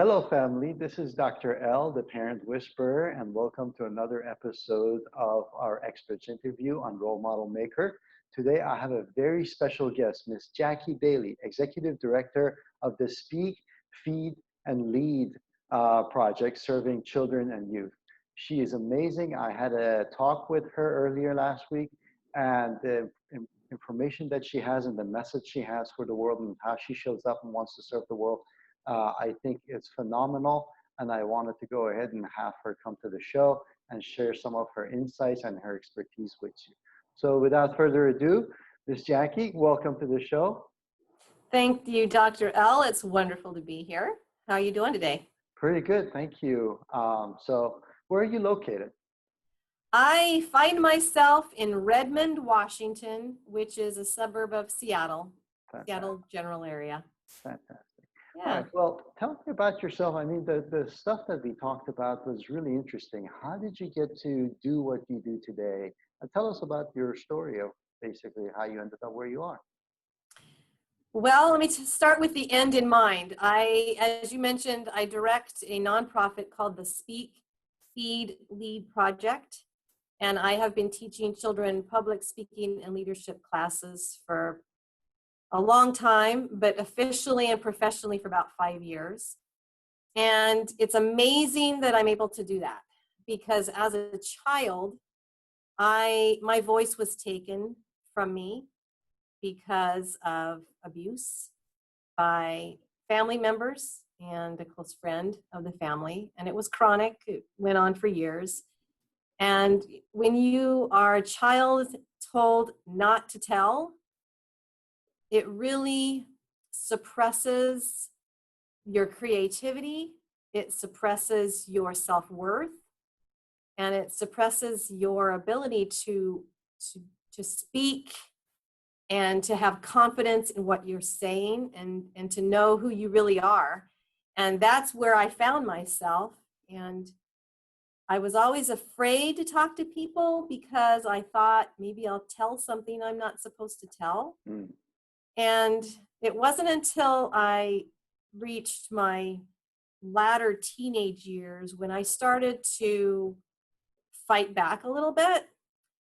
Hello, family. This is Dr. L, the Parent Whisperer, and welcome to another episode of our experts interview on Role Model Maker. Today, I have a very special guest, Miss Jackie Bailey, Executive Director of the Speak, Feed, and Lead project serving children and youth. She is amazing. I had a talk with her earlier last week, and the information that she has and the message she has for the world and how she shows up and wants to serve the world, I think it's phenomenal, and I wanted to go ahead and have her come to the show and share some of her insights and her expertise with you. So without further ado, Miss Jackie, welcome to the show. Thank you, Dr. L. It's wonderful to be here. How are you doing today? Pretty good, thank you. So where are you located? I find myself in Redmond, Washington, which is a suburb of Seattle, Seattle general area. Fantastic. Yeah. All right, well, tell me about yourself. I mean, the stuff that we talked about was really interesting. How did you get to do what you do today? And tell us about your story of basically how you ended up where you are. Well, let me start with the end in mind. As you mentioned, I direct a nonprofit called the Speak, Feed, Lead Project. And I have been teaching children public speaking and leadership classes for a long time, but officially and professionally for about 5 years. And it's amazing that I'm able to do that because as a child, my voice was taken from me because of abuse by family members and a close friend of the family. And it was chronic. It went on for years. And when you are a child told not to tell, it really suppresses your creativity, it suppresses your self-worth, and it suppresses your ability to speak and to have confidence in what you're saying and to know who you really are. And that's where I found myself. And I was always afraid to talk to people because I thought maybe I'll tell something I'm not supposed to tell. Mm. And it wasn't until I reached my latter teenage years when I started to fight back a little bit.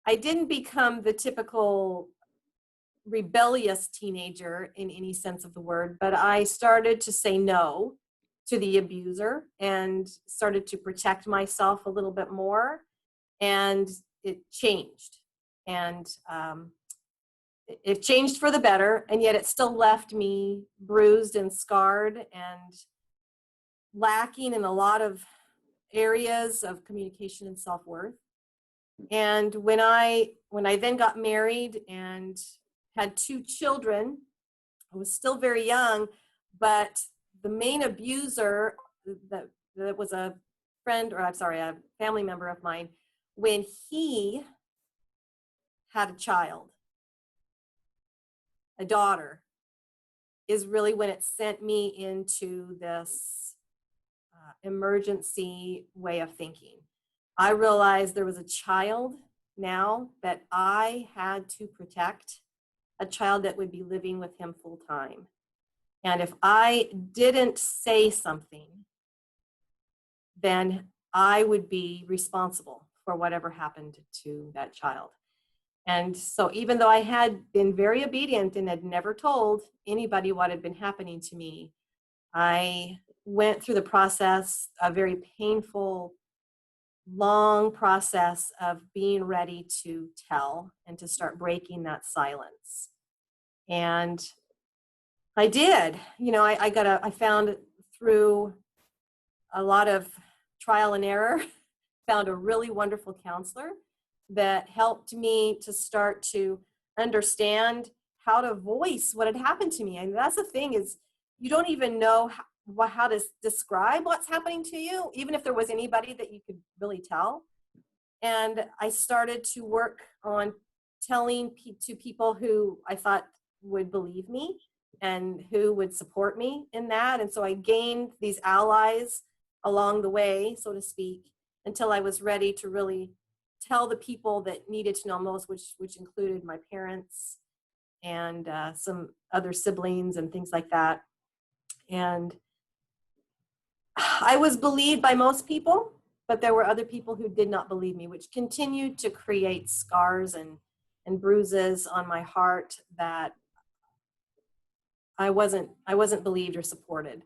I didn't become the typical rebellious teenager in any sense of the word, but I started to say no to the abuser and started to protect myself a little bit more, and it changed. And it changed for the better, and yet it still left me bruised and scarred and lacking in a lot of areas of communication and self-worth. And when I then got married and had 2 children, I was still very young, but the main abuser that was a friend, or I'm sorry, a family member of mine, when he had a child, a daughter, is really when it sent me into this emergency way of thinking. I realized there was a child now that I had to protect, a child that would be living with him full time. And if I didn't say something, then I would be responsible for whatever happened to that child. And so even though I had been very obedient and had never told anybody what had been happening to me, I went through the process, a very painful, long process of being ready to tell and to start breaking that silence. And I did. You know, I found through a lot of trial and error, found a really wonderful counselor that helped me to start to understand how to voice what had happened to me. And that's the thing, is you don't even know how to describe what's happening to you, even if there was anybody that you could really tell. And I started to work on telling to people who I thought would believe me and who would support me in that. And so I gained these allies along the way, so to speak, until I was ready to really tell the people that needed to know most, which included my parents and some other siblings and things like that. And I was believed by most people, but there were other people who did not believe me, which continued to create scars and bruises on my heart that I wasn't believed or supported.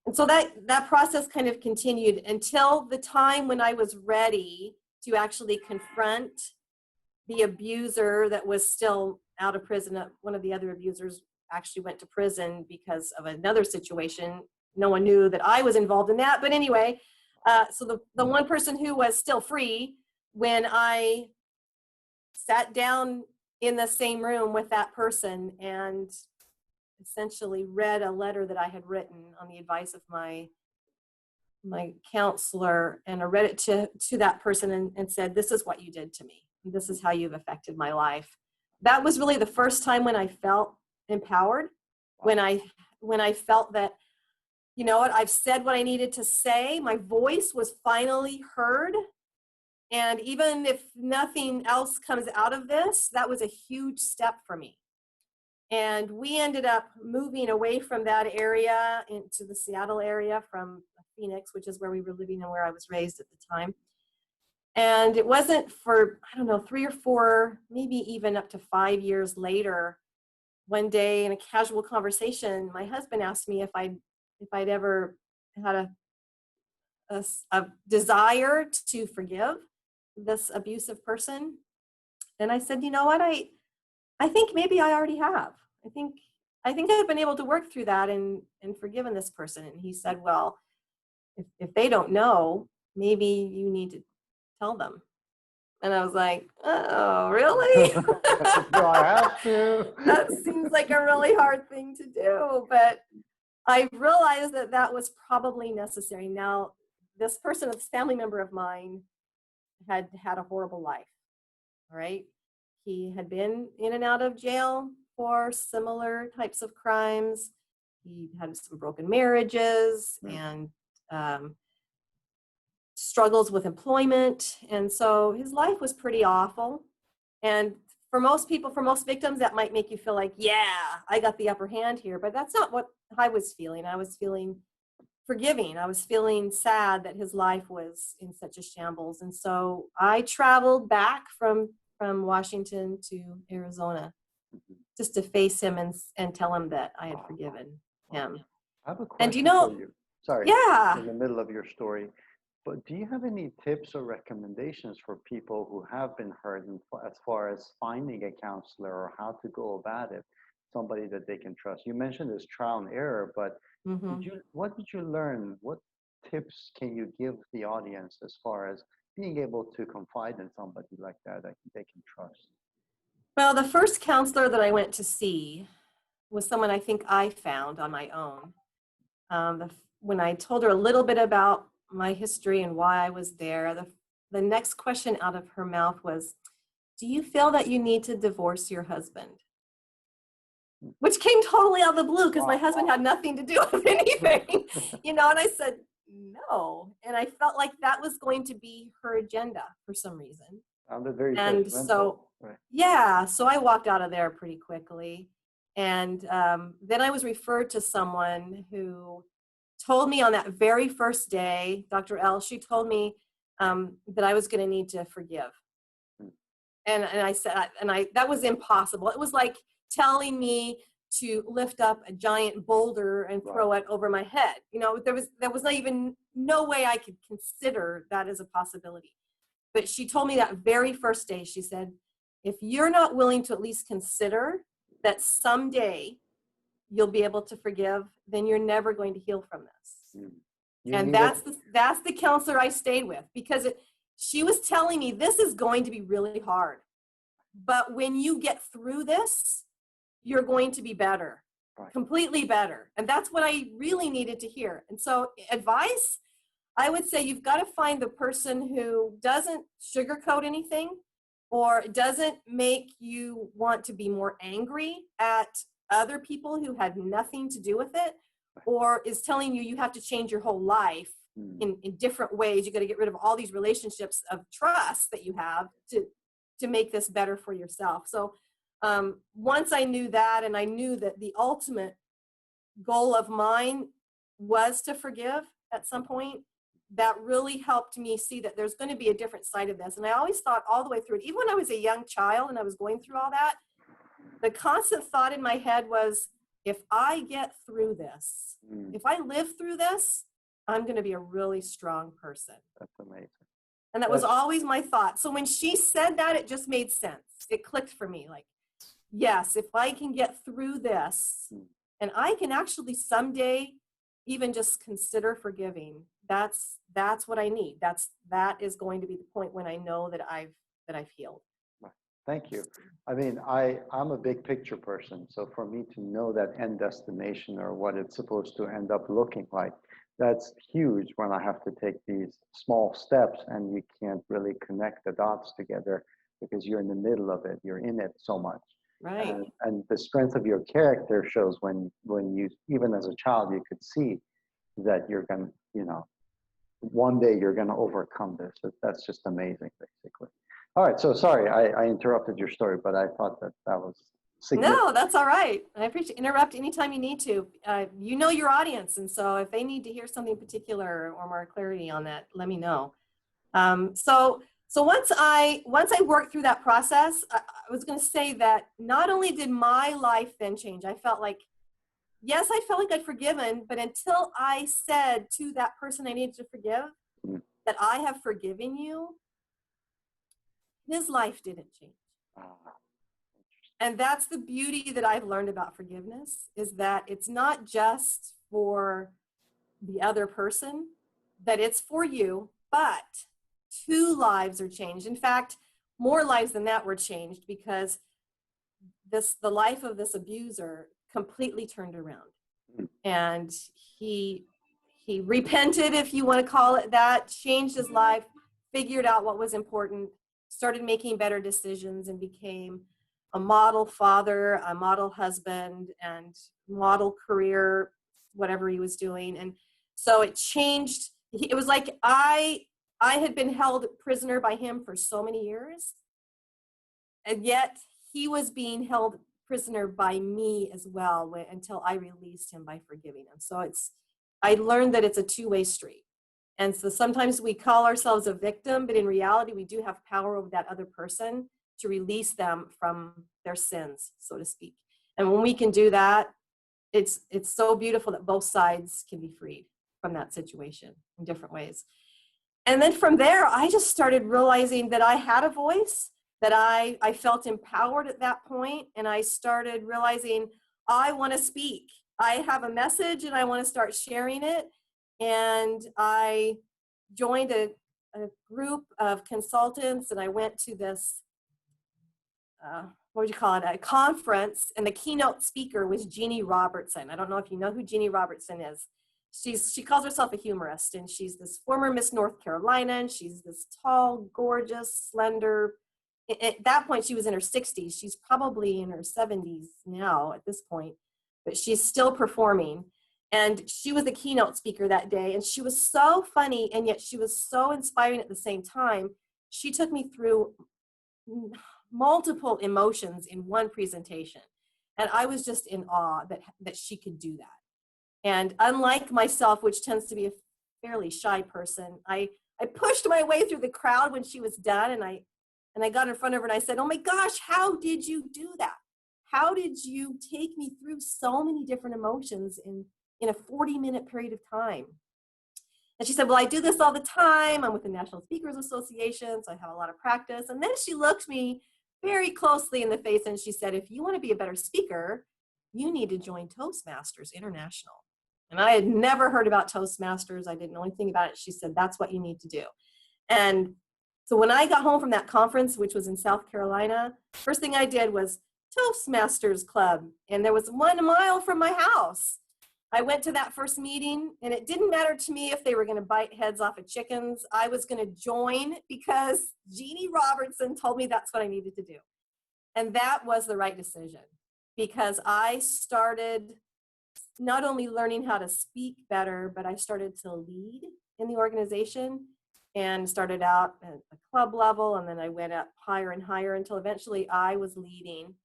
And so that process kind of continued until the time when I was ready to actually confront the abuser that was still out of prison. One of the other abusers actually went to prison because of another situation. No one knew that I was involved in that. But anyway, so the one person who was still free, when I sat down in the same room with that person and essentially read a letter that I had written on the advice of my counselor, and I read it to that person and said, this is what you did to me. This is how you've affected my life. That was really the first time when I felt empowered, when I felt that, you know what, I've said what I needed to say. My voice was finally heard. And even if nothing else comes out of this, that was a huge step for me. And we ended up moving away from that area into the Seattle area from Phoenix, which is where we were living and where I was raised at the time. And it wasn't for, I don't know, 3 or 4, maybe even up to 5 years later, one day in a casual conversation, my husband asked me if I'd ever had a desire to forgive this abusive person. And I said, you know what, I think maybe I already have. I think I've been able to work through that and forgiven this person. And he said, well, if they don't know, maybe you need to tell them. And I was like, oh, really? Do I have to? That seems like a really hard thing to do. But I realized that was probably necessary. Now, this person, this family member of mine, had a horrible life. All right. He had been in and out of jail for similar types of crimes. He had some broken marriages and struggles with employment. And so his life was pretty awful. And for most people, for most victims, that might make you feel like, yeah, I got the upper hand here. But that's not what I was feeling. I was feeling forgiving. I was feeling sad that his life was in such a shambles. And so I traveled back from Washington to Arizona just to face him and tell him that I had forgiven him. I have a question and you know, for you. Sorry, yeah. in the middle of your story. But do you have any tips or recommendations for people who have been hurt as far as finding a counselor or how to go about it, somebody that they can trust? You mentioned this trial and error, but what did you learn? What tips can you give the audience as far as being able to confide in somebody like that they can trust? Well, the first counselor that I went to see was someone I think I found on my own. When I told her a little bit about my history and why I was there, the next question out of her mouth was, do you feel that you need to divorce your husband? Which came totally out of the blue because my husband had nothing to do with anything, and I said, no. And I felt like that was going to be her agenda for some reason. Very and judgmental. so, right. Yeah, so I walked out of there pretty quickly. And then I was referred to someone who told me on that very first day, Dr. L, she told me that I was going to need to forgive. And I said, that was impossible. It was like telling me to lift up a giant boulder and throw it over my head. There was not even no way I could consider that as a possibility. But she told me that very first day, she said, if you're not willing to at least consider that someday you'll be able to forgive, then you're never going to heal from this. And that's the counselor I stayed with, because she was telling me this is going to be really hard. But when you get through this, you're going to be better, completely better. And that's what I really needed to hear. And so advice, I would say you've got to find the person who doesn't sugarcoat anything or doesn't make you want to be more angry at other people who had nothing to do with it, or is telling you have to change your whole life in different ways. You got to get rid of all these relationships of trust that you have to make this better for yourself. So once I knew that, and I knew that the ultimate goal of mine was to forgive, at some point that really helped me see that there's going to be a different side of this. And I always thought all the way through it, even when I was a young child and I was going through all that, the constant thought in my head was, if I get through this, if I live through this, I'm going to be a really strong person. That's amazing. And that was always my thought. So when she said that, it just made sense. It clicked for me. Like, yes, if I can get through this and I can actually someday even just consider forgiving, that's what I need. That is going to be the point when I know that I've healed. Thank you. I mean, I'm a big picture person. So for me to know that end destination or what it's supposed to end up looking like, that's huge when I have to take these small steps and you can't really connect the dots together because you're in the middle of it. You're in it so much. Right. And the strength of your character shows when you, even as a child, you could see that you're going to, you know, one day you're going to overcome this. That's just amazing, basically. All right. So sorry, I interrupted your story, but I thought that was significant. No, that's all right. I appreciate interrupt anytime you need to. You know your audience, and so if they need to hear something particular or more clarity on that, let me know. So once I worked through that process, I was going to say that not only did my life then change, I felt like, yes, I felt like I'd forgiven, but until I said to that person I needed to forgive that I have forgiven you, his life didn't change. And that's the beauty that I've learned about forgiveness, is that it's not just for the other person, that it's for you, but 2 lives are changed. In fact, more lives than that were changed because the life of this abuser completely turned around. And he repented, if you want to call it that, changed his life, figured out what was important, started making better decisions, and became a model father, a model husband, and model career, whatever he was doing. And so it changed. It was like I had been held prisoner by him for so many years, and yet he was being held prisoner by me as well until I released him by forgiving him. So I learned that it's a 2-way street. And so sometimes we call ourselves a victim, but in reality, we do have power over that other person to release them from their sins, so to speak. And when we can do that, it's so beautiful that both sides can be freed from that situation in different ways. And then from there, I just started realizing that I had a voice, that I felt empowered at that point, and I started realizing I want to speak. I have a message and I want to start sharing it. And I joined a group of consultants, and I went to this, what would you call it, a conference, and the keynote speaker was Jeannie Robertson. I don't know if you know who Jeannie Robertson is. She calls herself a humorist, and she's this former Miss North Carolina, and she's this tall, gorgeous, slender. At that point, she was in her 60s. She's probably in her 70s now at this point, but she's still performing. And she was the keynote speaker that day, and she was so funny, and yet she was so inspiring at the same time. She took me through multiple emotions in one presentation, and I was just in awe that she could do that. And unlike myself, which tends to be a fairly shy person, I pushed my way through the crowd when she was done, and I got in front of her and I said, "Oh my gosh, how did you do that? How did you take me through so many different emotions in a 40-minute period of time?" And she said, "Well, I do this all the time. I'm with the National Speakers Association, so I have a lot of practice." And then she looked me very closely in the face and she said, "If you want to be a better speaker, you need to join Toastmasters International." And I had never heard about Toastmasters. I didn't know anything about it. She said, "That's what you need to do." And so when I got home from that conference, which was in South Carolina, first thing I did was Toastmasters Club. And there was 1 mile from my house. I went to that first meeting, and it didn't matter to me if they were going to bite heads off of chickens. I was going to join because Jeannie Robertson told me that's what I needed to do. And that was the right decision, because I started not only learning how to speak better, but I started to lead in the organization, and started out at the club level, and then I went up higher and higher until eventually I was leading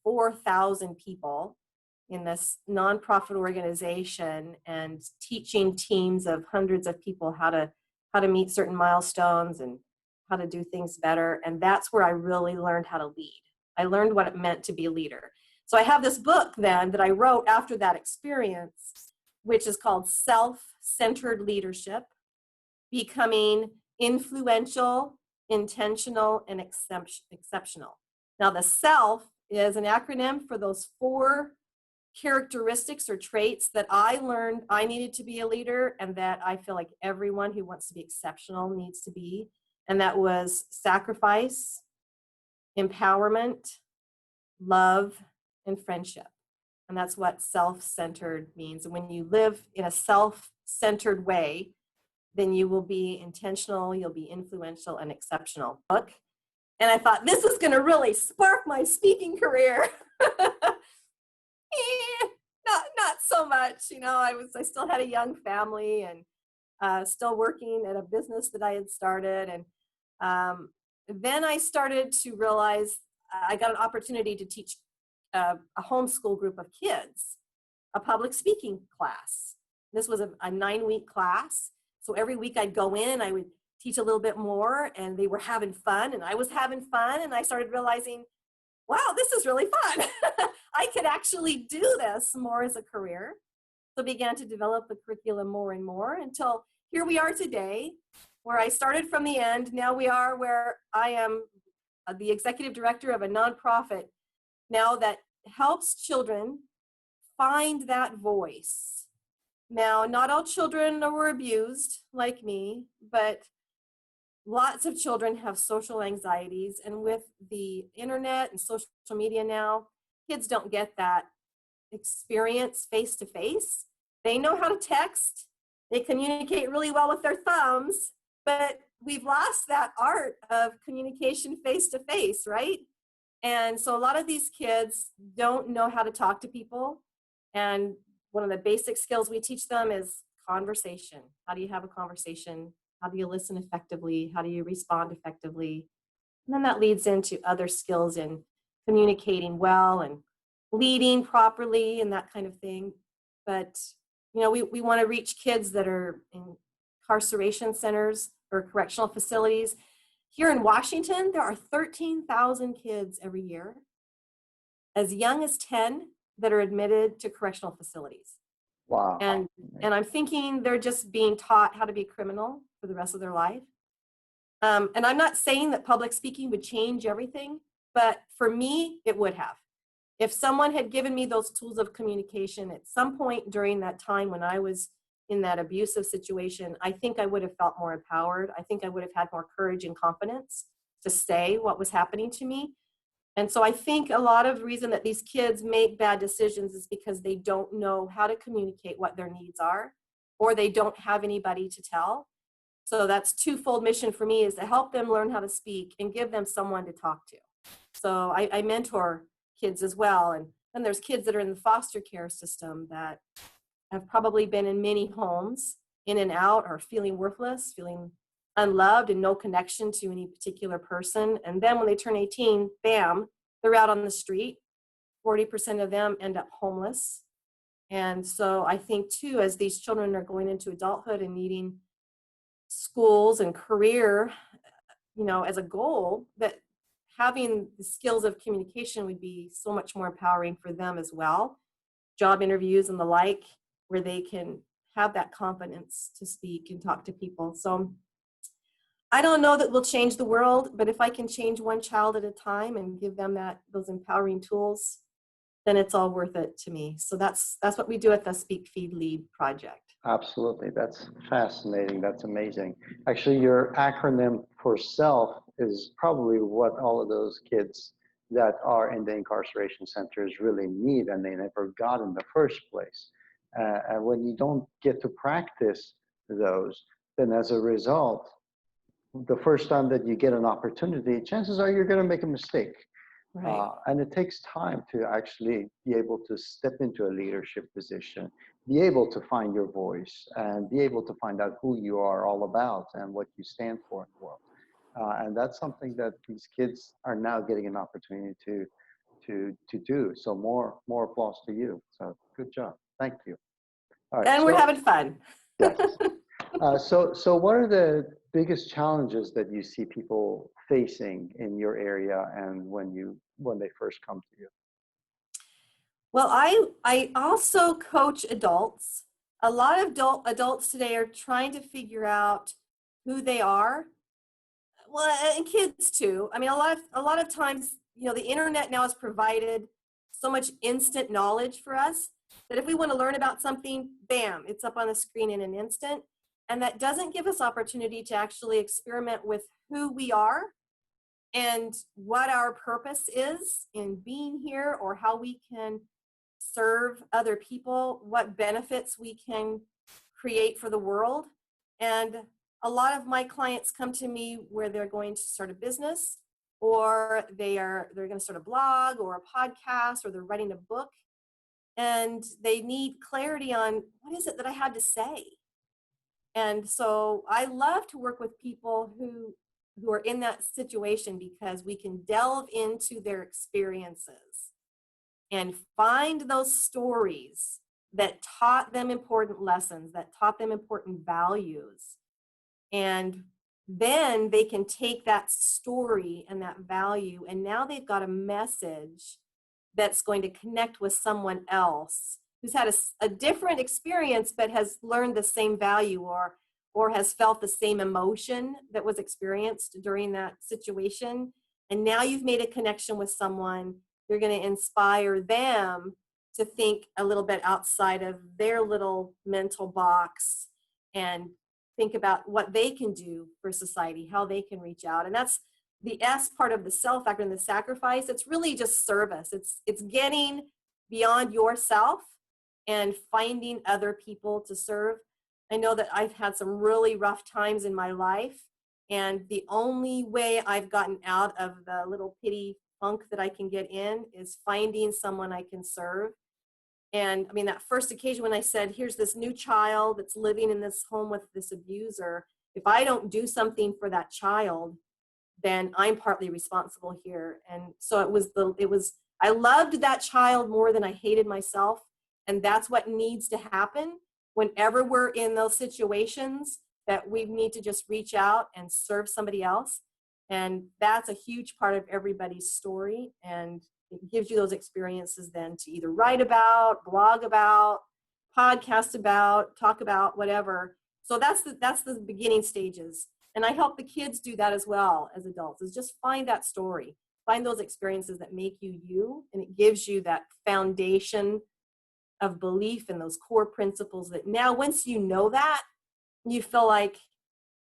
4,000 people in this nonprofit organization and teaching teams of hundreds of people how to meet certain milestones and how to do things better. And that's where I really learned how to lead. I learned what it meant to be a leader. So I have this book then that I wrote after that experience, which is called Self-Centered Leadership: Becoming Influential, Intentional, and Exceptional. Now, the self is an acronym for those 4 characteristics or traits that I learned I needed to be a leader, and that I feel like everyone who wants to be exceptional needs to be. And that was sacrifice, empowerment, love, and friendship. And that's what self-centered means. And when you live in a self-centered way, then you will be intentional, you'll be influential and exceptional. And I thought, this is going to really spark my speaking career. Not so much. I still had a young family and still working at a business that I had started. And then I started to realize I got an opportunity to teach a homeschool group of kids a public speaking class. This was a 9-week class. So every week I'd go in and I would teach a little bit more, and they were having fun and I was having fun. And I started realizing, wow, this is really fun. I could actually do this more as a career. So I began to develop the curriculum more and more until here we are today, where I started from the end. Now we are where I am the executive director of a nonprofit now that helps children find that voice. Now, not all children were abused like me, but lots of children have social anxieties. And with the internet and social media now, kids don't get that experience face to face. They know how to text. They communicate really well with their thumbs, but we've lost that art of communication face to face, right? And so a lot of these kids don't know how to talk to people. And one of the basic skills we teach them is conversation. How do you have a conversation? How do you listen effectively? How do you respond effectively? And then that leads into other skills in communicating well and leading properly and that kind of thing. But, we want to reach kids that are in incarceration centers or correctional facilities. Here in Washington, there are 13,000 kids every year, as young as 10, that are admitted to correctional facilities. Wow. And I'm thinking they're just being taught how to be a criminal for the rest of their life. And I'm not saying that public speaking would change everything, but for me, it would have. If someone had given me those tools of communication at some point during that time when I was in that abusive situation, I think I would have felt more empowered. I think I would have had more courage and confidence to say what was happening to me. And so I think a lot of the reason that these kids make bad decisions is because they don't know how to communicate what their needs are, or they don't have anybody to tell. So that's twofold mission for me, is to help them learn how to speak and give them someone to talk to. So I mentor kids as well. And then there's kids that are in the foster care system that have probably been in many homes, in and out, or feeling worthless, feeling unloved and no connection to any particular person. And then when they turn 18, bam, they're out on the street. 40% of them end up homeless. And so I think too, as these children are going into adulthood and needing schools and career, as a goal, that having the skills of communication would be so much more empowering for them as well. Job interviews and the like, where they can have that confidence to speak and talk to people. So I don't know that we'll change the world, but if I can change one child at a time and give them those empowering tools, then it's all worth it to me. So that's what we do at the Speak, Feed, Lead project. Absolutely. That's fascinating. That's amazing. Actually, your acronym for SELF is probably what all of those kids that are in the incarceration centers really need, and they never got in the first place. And when you don't get to practice those, then as a result, the first time that you get an opportunity, chances are you're going to make a mistake. Right. And it takes time to actually be able to step into a leadership position, be able to find your voice, and be able to find out who you are all about and what you stand for in the world. And that's something that these kids are now getting an opportunity to to do. So more applause to you. So good job. Thank you. All right. And we're having fun. Yes. So what are the biggest challenges that you see people facing in your area and when they first come to you? Well, I also coach adults. A lot of adults today are trying to figure out who they are. Well, and kids too. I mean, a lot of times, the internet now has provided so much instant knowledge for us that if we want to learn about something, bam, it's up on the screen in an instant. And that doesn't give us opportunity to actually experiment with who we are and what our purpose is in being here, or how we can serve other people, what benefits we can create for the world. And a lot of my clients come to me where they're going to start a business, or they're going to start a blog or a podcast, or they're writing a book, and they need clarity on what is it that I had to say. And so I love to work with people who are in that situation, because we can delve into their experiences and find those stories that taught them important lessons, that taught them important values. And then they can take that story and that value, and now they've got a message that's going to connect with someone else who's had a different experience but has learned the same value, or has felt the same emotion that was experienced during that situation. And now you've made a connection with someone. You're going to inspire them to think a little bit outside of their little mental box and think about what they can do for society, how they can reach out. And that's the S part of the self factor and the sacrifice. It's really just service. It's getting beyond yourself and finding other people to serve. I know that I've had some really rough times in my life, and the only way I've gotten out of the little pity funk that I can get in is finding someone I can serve. And I mean, that first occasion when I said, here's this new child that's living in this home with this abuser, if I don't do something for that child, then I'm partly responsible here. And so I loved that child more than I hated myself. And that's what needs to happen whenever we're in those situations, that we need to just reach out and serve somebody else. And that's a huge part of everybody's story. And it gives you those experiences then to either write about, blog about, podcast about, talk about, whatever. So that's the beginning stages. And I help the kids do that as well as adults, is just find that story, find those experiences that make you you, and it gives you that foundation of belief in those core principles that now once you know that, you feel like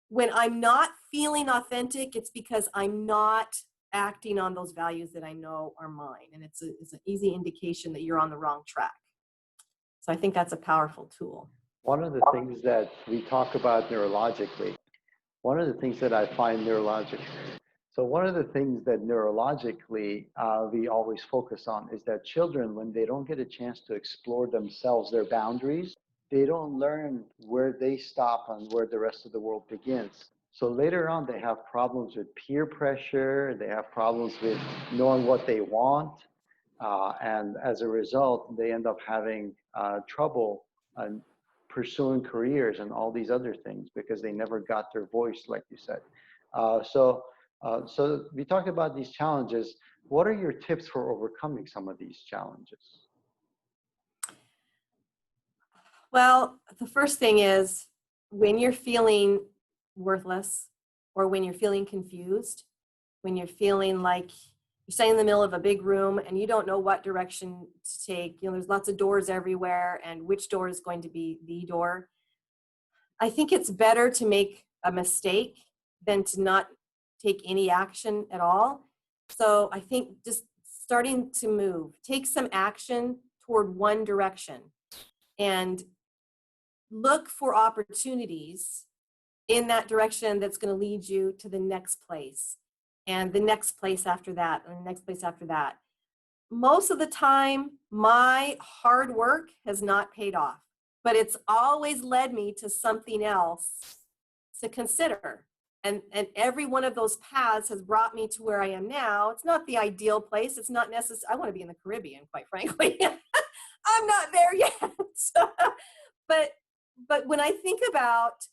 when I'm not feeling authentic, it's because I'm not acting on those values that I know are mine. And it's an easy indication that you're on the wrong track. So I think that's a powerful tool. One of the things that we talk about neurologically, one of the things that I find neurologically, so one of the things that neurologically we always focus on is that children, when they don't get a chance to explore themselves, their boundaries, they don't learn where they stop and where the rest of the world begins. So later on, they have problems with peer pressure, they have problems with knowing what they want, and as a result, they end up having trouble pursuing careers and all these other things because they never got their voice, like you said. So we talked about these challenges. What are your tips for overcoming some of these challenges? Well, the first thing is, when you're feeling worthless, or when you're feeling confused, when you're feeling like you're standing in the middle of a big room and you don't know what direction to take, there's lots of doors everywhere, and which door is going to be the door. I think it's better to make a mistake than to not take any action at all. So I think just starting to move, take some action toward one direction, and look for opportunities in that direction that's going to lead you to the next place, and the next place after that, and the next place after that. Most of the time, my hard work has not paid off, but it's always led me to something else to consider. And every one of those paths has brought me to where I am now. It's not the ideal place. It's not necessary. I want to be in the Caribbean, quite frankly. I'm not there yet. but but when I think about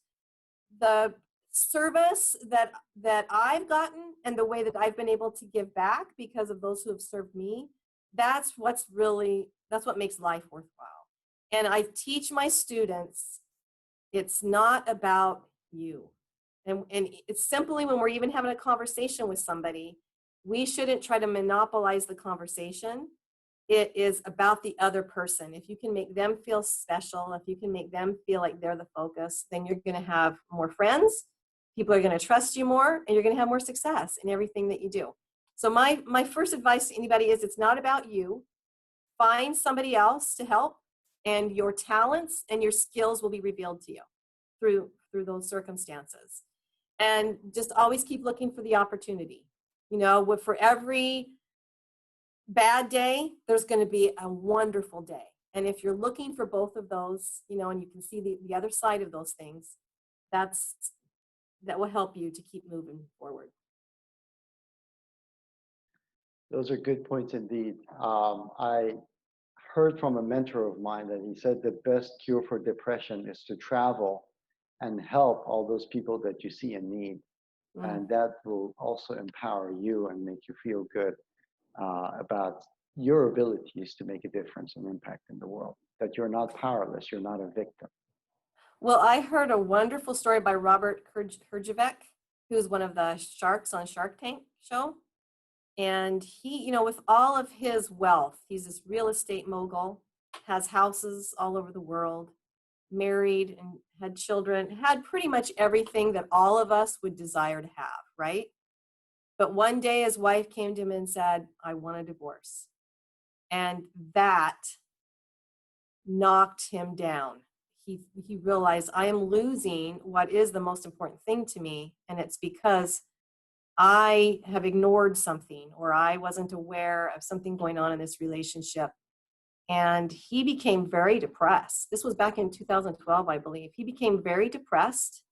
the service that I've gotten and the way that I've been able to give back because of those who have served me, that's what makes life worthwhile. And I teach my students, it's not about you. And it's simply when we're even having a conversation with somebody, we shouldn't try to monopolize the conversation. It is about the other person. If you can make them feel special, if you can make them feel like they're the focus, then you're going to have more friends. People are going to trust you more, and you're going to have more success in everything that you do. So my first advice to anybody is, it's not about you. Find somebody else to help, and your talents and your skills will be revealed to you through those circumstances. And just always keep looking for the opportunity. For every bad day, there's going to be a wonderful day. And if you're looking for both of those, and you can see the other side of those things, that will help you to keep moving forward. Those are good points indeed. I heard from a mentor of mine that he said the best cure for depression is to travel and help all those people that you see in need. And that will also empower you and make you feel good about your abilities to make a difference and impact in the world, that you're not powerless, you're not a victim. Well, I heard a wonderful story by Robert Herjavec, who's one of the sharks on Shark Tank show. And he, with all of his wealth, he's this real estate mogul, has houses all over the world, married and had children, had pretty much everything that all of us would desire to have, right? But one day his wife came to him and said, I want a divorce. And that knocked him down. He realized, I am losing what is the most important thing to me, and it's because I have ignored something, or I wasn't aware of something going on in this relationship. And he became very depressed. This was back in 2012, I believe. He became very depressed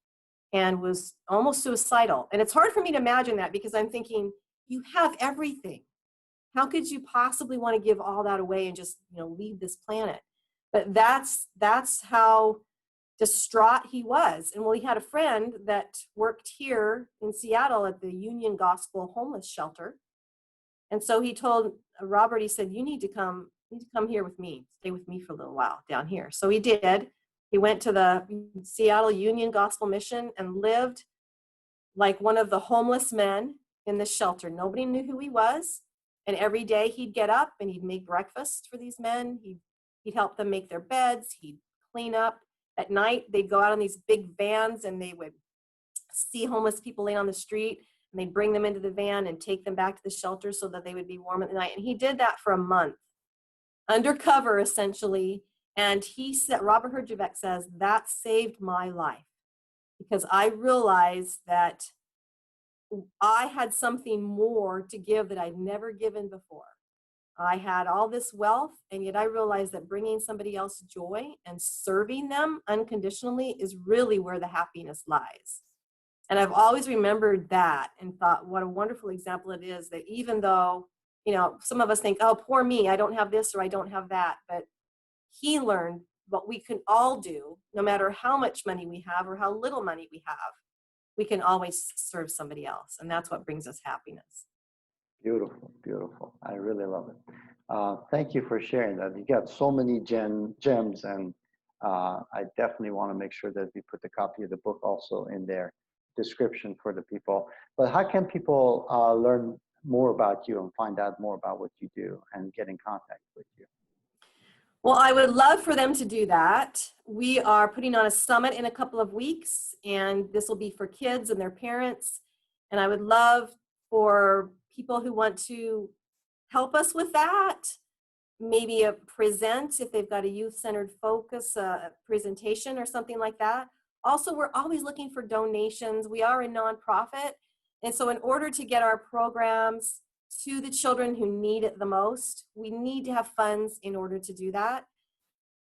and was almost suicidal. And it's hard for me to imagine that, because I'm thinking, you have everything. How could you possibly want to give all that away and just, leave this planet? But that's how distraught he was. And he had a friend that worked here in Seattle at the Union Gospel homeless shelter. And so he told Robert, he said, you need to come here with me, stay with me for a little while down here. So he did. He went to the Seattle Union Gospel Mission and lived like one of the homeless men in the shelter. Nobody knew who he was. And every day he'd get up and he'd make breakfast for these men. He'd help them make their beds. He'd clean up. At night, they'd go out on these big vans and they would see homeless people laying on the street, and they'd bring them into the van and take them back to the shelter so that they would be warm at night. And he did that for a month, undercover essentially. And he said, Robert Herjavec says, that saved my life, because I realized that I had something more to give that I'd never given before. I had all this wealth, and yet I realized that bringing somebody else joy and serving them unconditionally is really where the happiness lies. And I've always remembered that and thought, what a wonderful example it is, that even though, some of us think, oh, poor me, I don't have this or I don't have that. But he learned what we can all do, no matter how much money we have or how little money we have. We can always serve somebody else. And that's what brings us happiness. Beautiful, beautiful. I really love it. Thank you for sharing that. You got so many gems, and I definitely want to make sure that we put the copy of the book also in their description for the people. But how can people learn more about you and find out more about what you do and get in contact with you? Well, I would love for them to do that. We are putting on a summit in a couple of weeks, and this will be for kids and their parents. And I would love for people who want to help us with that, maybe present if they've got a youth-centered focus, presentation or something like that. Also, we're always looking for donations. We are a nonprofit. And so in order to get our programs to the children who need it the most, we need to have funds in order to do that.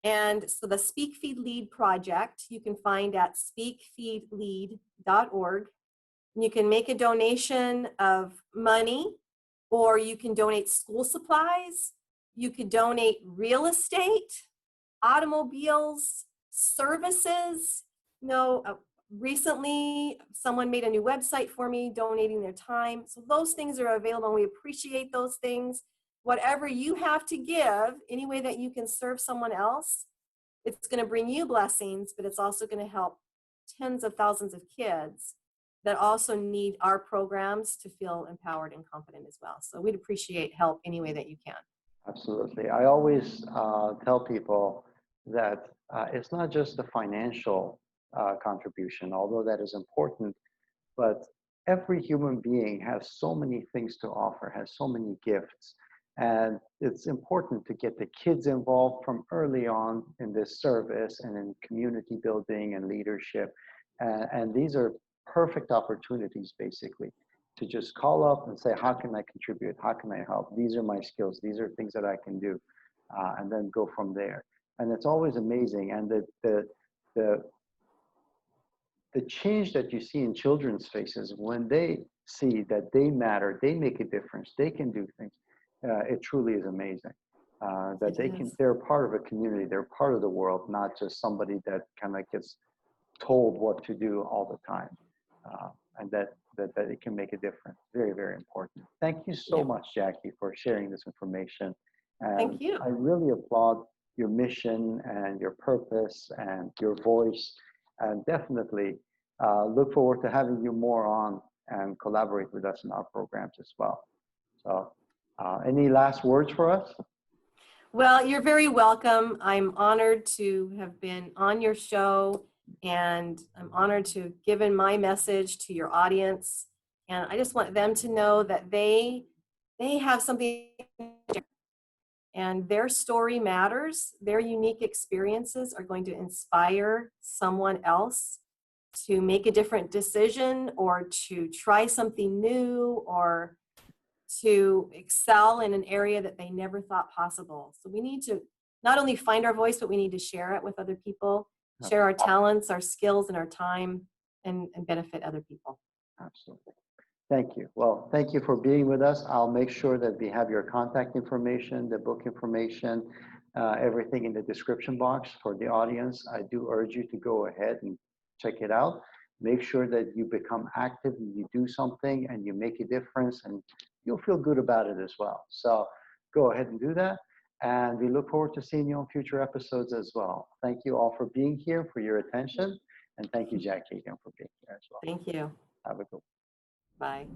And so the Speak Feed Lead project, you can find at speakfeedlead.org. You can make a donation of money, or you can donate school supplies. You could donate real estate, automobiles, services. You know, recently someone made a new website for me, donating their time. So those things are available, and we appreciate those things. Whatever you have to give, any way that you can serve someone else, it's going to bring you blessings, but it's also going to help tens of thousands of kids that also need our programs to feel empowered and confident as well. So we'd appreciate help any way that you can. Absolutely. I always tell people that it's not just the financial contribution, although that is important, but every human being has so many things to offer, has so many gifts. And it's important to get the kids involved from early on in this service and in community building and leadership. And these are perfect opportunities, basically, to just call up and say, how can I contribute? How can I help? These are my skills. These are things that I can do. And then go from there. And it's always amazing. And the change that you see in children's faces when they see that they matter, they make a difference, they can do things, it truly is amazing. That they're part of a community, they're part of the world, not just somebody that kind of gets told what to do all the time. And that it can make a difference. Very, very important. Thank you so much, Jackie, for sharing this information. And thank you. I really applaud your mission and your purpose and your voice, and definitely look forward to having you more on and collaborate with us in our programs as well. So any last words for us? Well, you're very welcome. I'm honored to have been on your show, and I'm honored to have given my message to your audience. And I just want them to know that they have something to share, and their story matters. Their unique experiences are going to inspire someone else to make a different decision, or to try something new, or to excel in an area that they never thought possible. So we need to not only find our voice, but we need to share it with other people, share our talents, our skills, and our time, and benefit other people. Absolutely. Thank you. Well, thank you for being with us. I'll make sure that we have your contact information, the book information, everything in the description box for the audience. I do urge you to go ahead and check it out. Make sure that you become active and you do something and you make a difference, and you'll feel good about it as well. So go ahead and do that. And we look forward to seeing you on future episodes as well. Thank you all for being here, for your attention. And thank you, Jackie, again, for being here as well. Thank you. Have a good one. Bye.